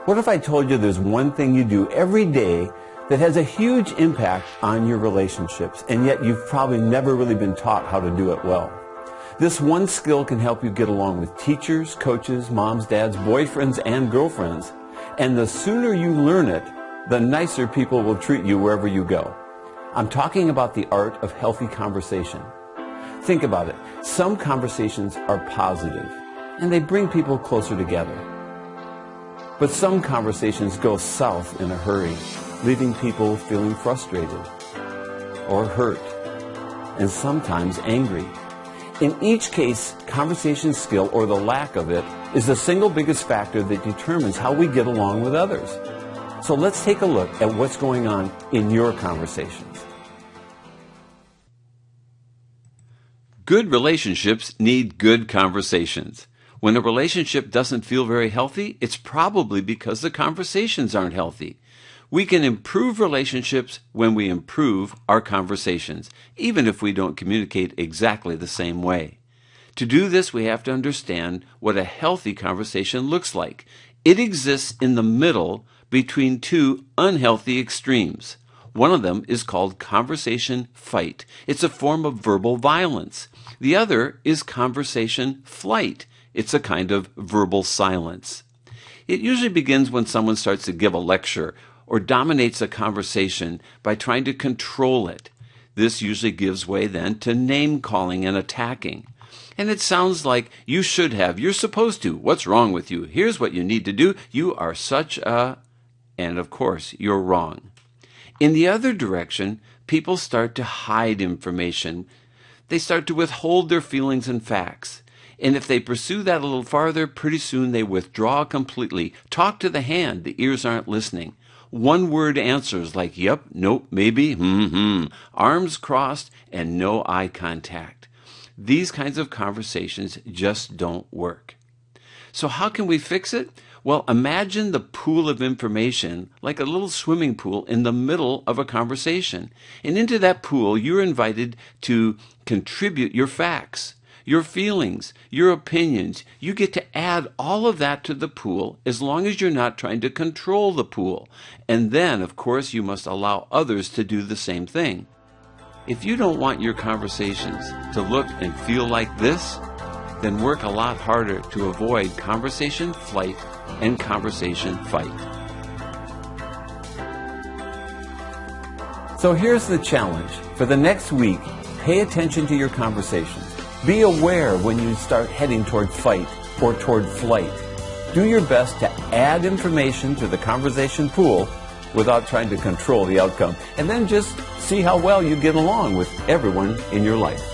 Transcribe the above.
What if I told you there's one thing you do every day that has a huge impact on your relationships, and yet you've probably never really been taught how to do it well? This one skill can help you get along with teachers, coaches, moms, dads, boyfriends, and girlfriends. And the sooner you learn it, the nicer people will treat you wherever you go. I'm talking about the art of healthy conversation. Think about it. Some conversations are positive, and they bring people closer together. But some conversations go south in a hurry, leaving people feeling frustrated or hurt, and sometimes angry. In each case, conversation skill, or the lack of it, is the single biggest factor that determines how we get along with others. So let's take a look at what's going on in your conversations. Good relationships need good conversations. When a relationship doesn't feel very healthy, it's probably because the conversations aren't healthy. We can improve relationships when we improve our conversations, even if we don't communicate exactly the same way. To do this, we have to understand what a healthy conversation looks like. It exists in the middle between two unhealthy extremes. One of them is called conversation fight. It's a form of verbal violence. The other is conversation flight. It's a kind of verbal silence. It usually begins when someone starts to give a lecture or dominates a conversation by trying to control it. This usually gives way then to name-calling and attacking. And it sounds like, you should have, you're supposed to, what's wrong with you, here's what you need to do, you are such a... And of course, you're wrong. In the other direction, people start to hide information. They start to withhold their feelings and facts. And if they pursue that a little farther, pretty soon they withdraw completely. Talk to the hand, the ears aren't listening. One-word answers like yep, nope, maybe, arms crossed, and no eye contact. These kinds of conversations just don't work. So how can we fix it? Well, imagine the pool of information like a little swimming pool in the middle of a conversation. And into that pool, you're invited to contribute your facts, your feelings, your opinions. You get to add all of that to the pool as long as you're not trying to control the pool. And then, of course, you must allow others to do the same thing. If you don't want your conversations to look and feel like this, then work a lot harder to avoid conversation flight and conversation fight. So here's the challenge. For the next week, pay attention to your conversations. Be aware when you start heading toward fight or toward flight. Do your best to add information to the conversation pool without trying to control the outcome. And then just see how well you get along with everyone in your life.